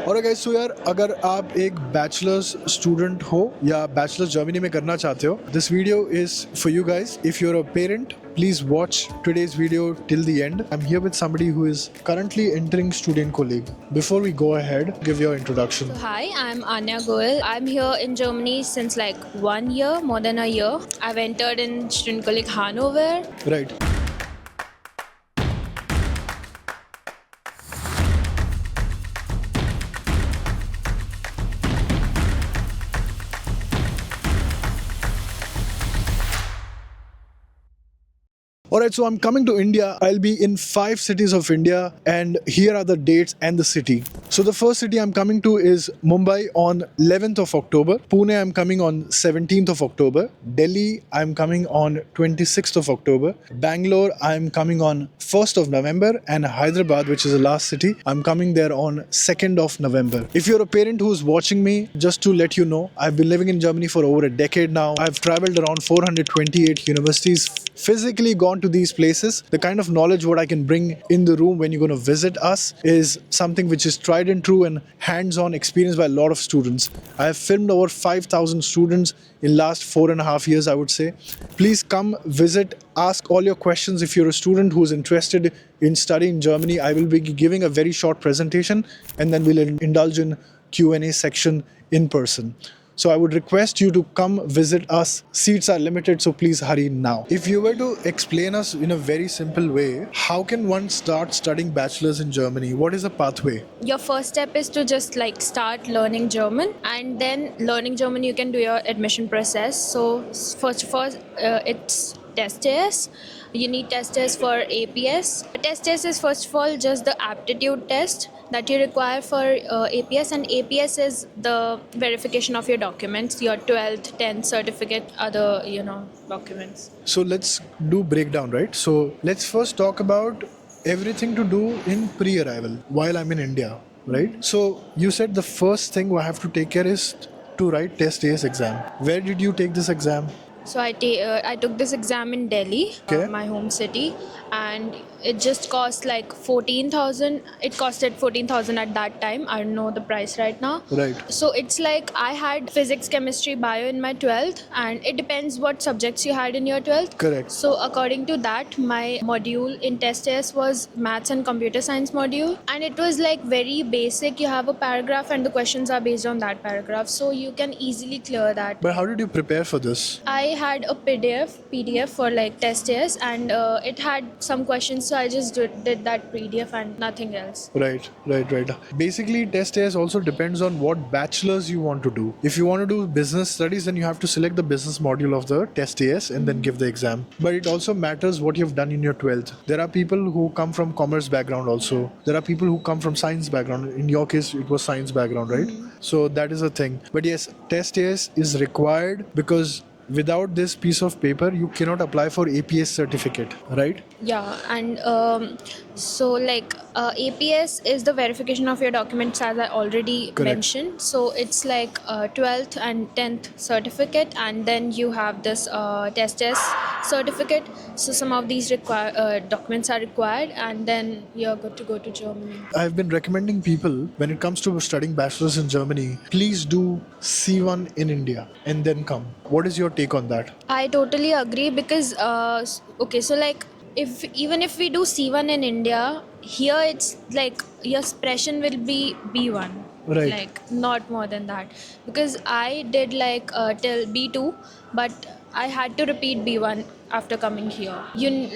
और guys, so यार अगर आप एक बैचलर्स स्टूडेंट हो या बैचलर्स जर्मनी में करना चाहते हो, this video is for you guys. If you're a parent, please watch today's video till the end. I'm here with somebody who is currently entering Studienkolleg. Before we go ahead, give your introduction. So hi, I'm Anya Goel. I'm here in Germany since like 1 year, more than a year. I've entered in Studienkolleg Hanover. Right. Alright, so I'm coming to India. I'll be in 5 cities of India, and here are the dates and the city. So the first city I'm coming to is Mumbai on 11th of October. Pune I'm coming on 17th of October. Delhi I'm coming on 26th of October. Bangalore I'm coming on 1st of November, and Hyderabad, which is the last city, I'm coming there on 2nd of November. If you're a parent who's watching me, just to let you know, I've been living in Germany for over a decade now. I've traveled around 428 universities, physically gone to these places. The kind of knowledge what I can bring in the room when you're going to visit us is something which is tried and true and hands-on experience by a lot of students. I have filmed over 5,000 students in last 4.5 years, I would say. Please come visit, ask all your questions. If you're a student who's interested in studying in Germany, I will be giving a very short presentation, and then we'll indulge in Q&A section in person. So I would request you to come visit us. Seats are limited, so please hurry now. If you were to explain us in a very simple way, how can one start studying bachelors in Germany? What is the pathway? Your first step is to just like start learning German, and then learning German you can do your admission process. So first of all, it's test test. You need test test for APS. Test test is first of all just the aptitude test that you require for APS, and APS is the verification of your documents, your 12th, 10th certificate, other documents. So let's do breakdown, right? So let's first talk about everything to do in pre-arrival while I'm in India, right? So you said the first thing I have to take care is to write test AS exam. Where did you take this exam? So I took this exam in Delhi, Okay. my home city, and it just cost like 14,000. It costed 14,000 at that time. I don't know the price right now. Right. So it's like I had physics, chemistry, bio in my 12th, and it depends what subjects you had in your 12th. Correct. So according to that, my module in test test was maths and computer science module, and it was like very basic. You have a paragraph and the questions are based on that paragraph, so you can easily clear that. But how did you prepare for this? I had a PDF for like test test, and it had some questions, so I just did that PDF and nothing else. Right. Basically, test test also depends on what bachelor's you want to do. If you want to do business studies, then you have to select the business module of the test AS and then give the exam. But it also matters what you've done in your 12th. There are people who come from commerce background also. There are people who come from science background. In your case, it was science background, right? So that is a thing. But yes, test AS is required because without this piece of paper, you cannot apply for APS certificate, right? Yeah, and so like APS is the verification of your documents, as I already mentioned. So it's like 12th and 10th certificate, and then you have this test test certificate. So some of these documents are required, and then you're good to go to Germany. I've been recommending people when it comes to studying bachelor's in Germany, please do C1 in India and then come. What is your take on that? I totally agree because okay, so like if we do C1 in India, here it's like your expression will be B1. Right. Like not more than that, because I did like till B2, but I had to repeat B1 after coming here. You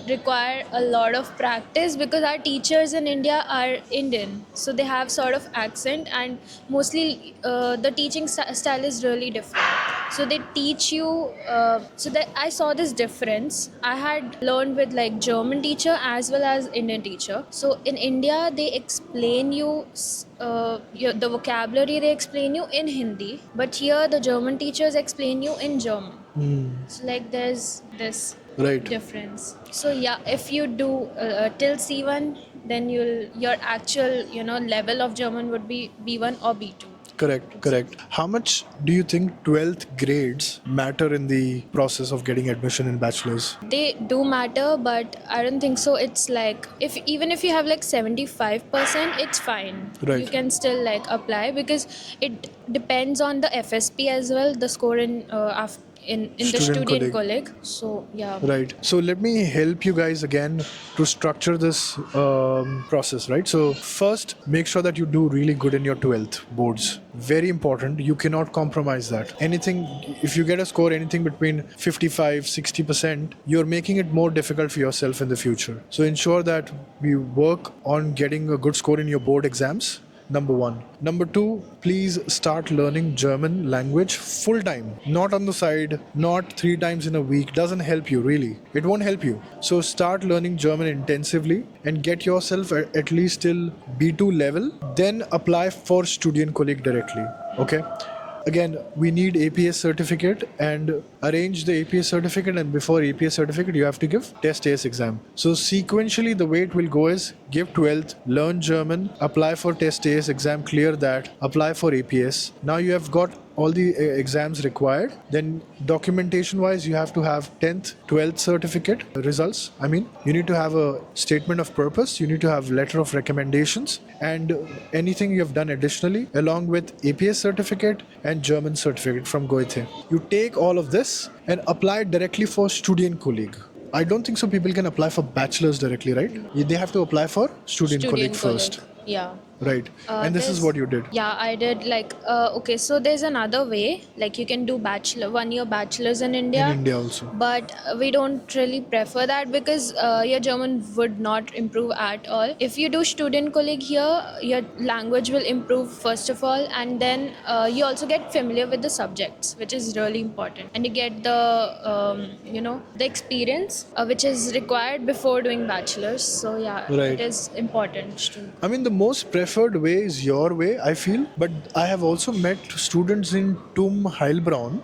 require a lot of practice because our teachers in India are Indian, so they have sort of accent, and mostly the teaching style is really different. So they teach you. So that I saw this difference. I had learned with like German teacher as well as Indian teacher. So in India they explain you the vocabulary, they explain you in Hindi, but here the German teachers explain you in German. So like there's this difference. So yeah, if you do till C1, then your actual level of German would be B1 or B2. Correct, correct. How much do you think 12th grades matter in the process of getting admission in bachelor's? They do matter, but I don't think so. It's like if even if you have like 75%, it's fine. You Right. can still like apply because it depends on the FSP as well, the score in the Student colleague. Studienkolleg. So yeah. Right. So let me help you guys again to structure this process, right? So first, make sure that you do really good in your 12th boards. Very important. You cannot compromise that. Anything, if you get a score anything between 55, 60%, you're making it more difficult for yourself in the future. So ensure that we work on getting a good score in your board exams. Number one. Number two, please start learning German language full time, not on the side, not 3 times in a week. Doesn't help you really. It won't help you. So start learning German intensively and get yourself at least till B2 level. Then apply for Studienkolleg directly. Okay. Again, we need APS certificate and arrange the APS certificate, and before APS certificate you have to give test AS exam. So sequentially the way it will go is give 12th, learn German, apply for test AS exam, clear that, apply for APS. Now you have got all the exams required. Then documentation wise you have to have 10th 12th certificate results. I mean, you need to have a statement of purpose, you need to have letter of recommendations, and anything you have done additionally along with APS certificate and German certificate from Goethe. You take all of this and apply it directly for Studienkolleg. I don't think so people can apply for bachelor's directly, right? They have to apply for Studienkolleg first. Yeah. Right. And this is what you did. Yeah, I did like okay, so there's another way, like you can do 1 year bachelor's in India. In India also. But we don't really prefer that because your German would not improve at all. If you do Studienkolleg here, your language will improve first of all, and then you also get familiar with the subjects, which is really important, and you get the experience which is required before doing bachelor's. So yeah, Right. it is important to. I mean, the most preferred way is your way, I feel. But I have also met students in TUM Heilbronn.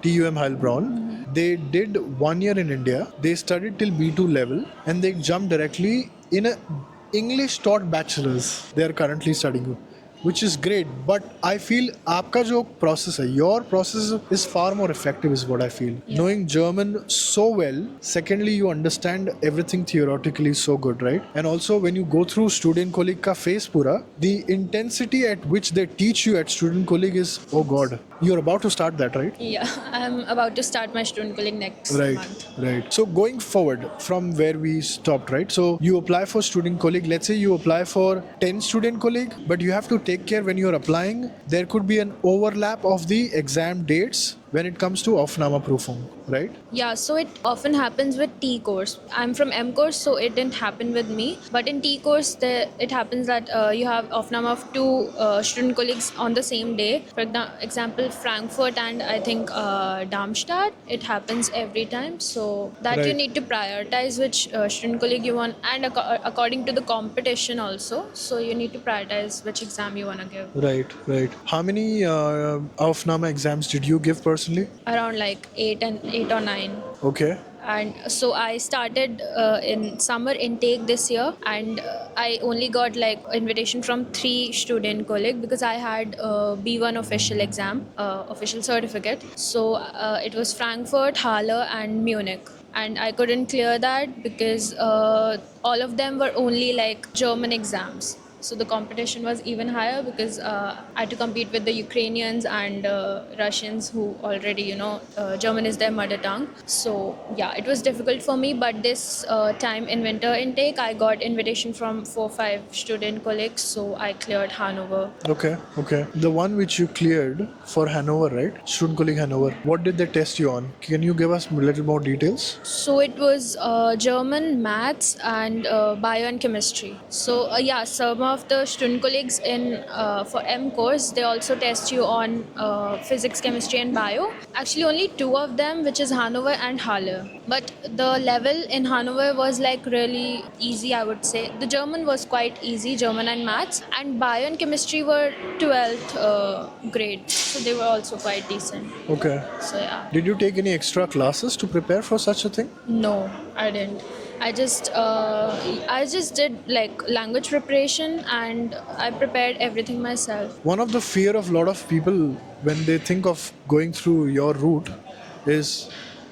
They did 1 year in India. They studied till B2 level and they jumped directly in a English taught bachelor's. They are currently studying, which is great. But I feel आपका जो process है, your process is far more effective is what I feel. Yeah. Knowing German so well, secondly you understand everything theoretically so good, right? And also when you go through Studienkolleg का phase पूरा, the intensity at which they teach you at Studienkolleg is, oh god, you're about to start that, right? Yeah, I'm about to start my Studienkolleg next month. Right. So going forward from where we stopped, right? So you apply for Studienkolleg. Let's say you apply for 10 Studienkolleg, but you have to take care when you're applying. There could be an overlap of the exam dates when it comes to Aufnahmeprüfung, right? Yeah, so it often happens with T course. I'm from M course, so it didn't happen with me. But in T course, it happens that you have Aufnahme of 2 Studienkollegs on the same day. For example, Frankfurt and I think Darmstadt. It happens every time. So that you Right. need to prioritize which Studienkolleg you want, and according to the competition also. So you need to prioritize which exam you want to give. Right. How many Aufnahme exams did you give personally? Around like 8 or 9. Okay. And so I started in summer intake this year, and I only got like invitation from 3 Studienkolleg because I had B1 official exam, official certificate. So it was Frankfurt, Halle and Munich. And I couldn't clear that because all of them were only like German exams. So the competition was even higher because I had to compete with the Ukrainians and Russians who already, German is their mother tongue. So yeah, it was difficult for me. But this time in winter intake, I got invitation from 4-5 Studienkollegs. So I cleared Hanover. Okay. The one which you cleared for Hanover, right? Studienkolleg Hanover. What did they test you on? Can you give us a little more details? So it was German, maths and bio and chemistry. So yeah, some of the Studienkollegs in for M course, they also test you on physics, chemistry and bio. Actually only 2 of them, which is Hanover and Halle. But the level in Hanover was like really easy, I would say. The German was quite easy, German and maths. And bio and chemistry were 12th grade. So they were also quite decent. Okay. So yeah. Did you take any extra classes to prepare for such a thing? No, I didn't. I just did like language preparation, and I prepared everything myself. One of the fear of a lot of people when they think of going through your route is,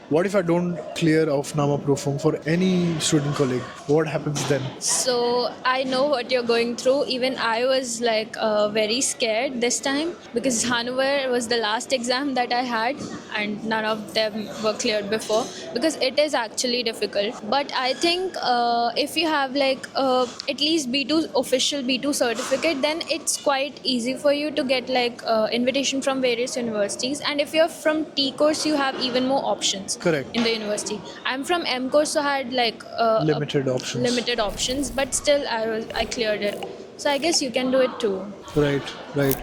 what if I don't clear of Nama Profung for any student colleague? What happens then? So I know what you're going through. Even I was like very scared this time because Hanover was the last exam that I had, and none of them were cleared before because it is actually difficult. But I think if you have like at least B2 official B2 certificate, then it's quite easy for you to get like invitation from various universities. And if you're from T course, you have even more options Correct. in the university. I'm from M course, so I had like Limited options. limited options, but still I cleared it. So I guess you can do it too. Right, right.